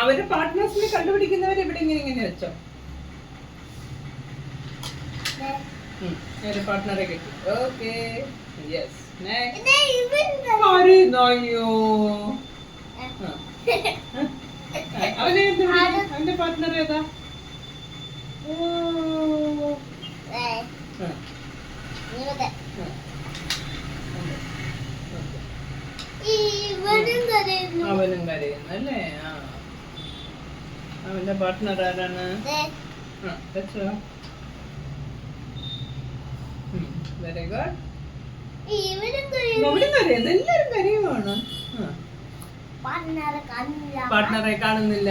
അവരുടെ പാർട്ട്നേഴ്സിനെ കണ്ടുപിടിക്കുന്നവർ ഇവിടെ ഇങ്ങനെ വെച്ചോ. ഒരു പാർട്ട്ണറെ കിട്ടി. ഓക്കെ യെസ് നെക്സ്റ്റ് ആരെയോ അവന്റെ പാർട്ട്ണർ ഏതാ? അവനും കരയുന്നു അല്ലേ? അവന്റെ പാർട്ട്ണർ ആരാണ്? Very good. എല്ലാരും കരയുവാണ്. പാർട്ട്ണറെ കാണുന്നില്ല.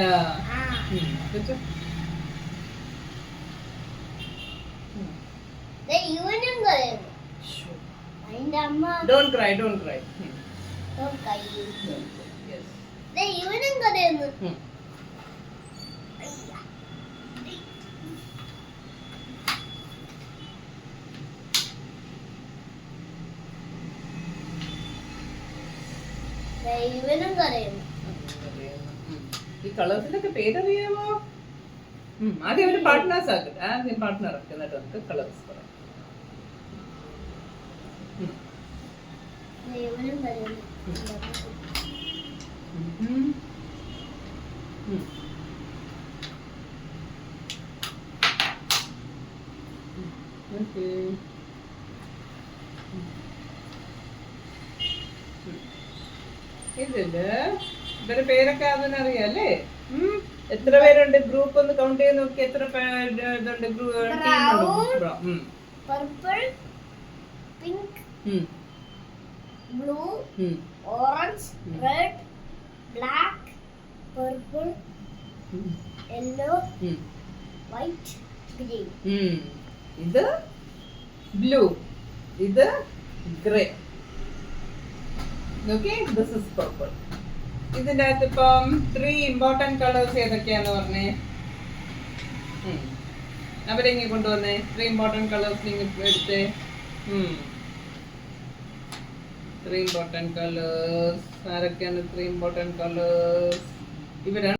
Don't cry. Don't cry. Yes. ഈ കളേഴ്സിനൊക്കെ പേരറിയാമോ? ആദ്യം അവര് പാർട്ട്നേഴ്സ് ആക്കട്ടെ. ആദ്യം പാർട്ട്ണർ ആക്കുക, എന്നിട്ട് നമുക്ക് കളേഴ്സ് പറയാം. ഇതില് ഇവരുടെ പേരൊക്കെ അതിനറിയാം അല്ലേ? എത്ര പേരുണ്ട്? ഗ്രൂപ്പ് ഒന്ന് കൗണ്ട് ചെയ്ത് നോക്കി. എത്ര ഇതുണ്ട്? Purple, pink, blue, orange, red, black, purple, yellow, white, green. ഇത് ബ്ലൂ, ഇത് grey. Okay, this is purple. ഇതിന്റെ അകത്ത് ഇപ്പം 3 ഇമ്പോർട്ടന്റ് കളേഴ്സ് ഏതൊക്കെയാന്ന് പറഞ്ഞേ? അവരെങ്ങനെ കൊണ്ടുവന്നേ? 3 ഇമ്പോർട്ടന്റ് കളേഴ്സ് നിങ്ങൾ എടുത്തേ. 3 ഇമ്പോർട്ടന്റ് കളേഴ്സ് ആരൊക്കെയാണ്? 3 ഇമ്പോർട്ടന്റ് കളേഴ്സ് ഇവരാണ്.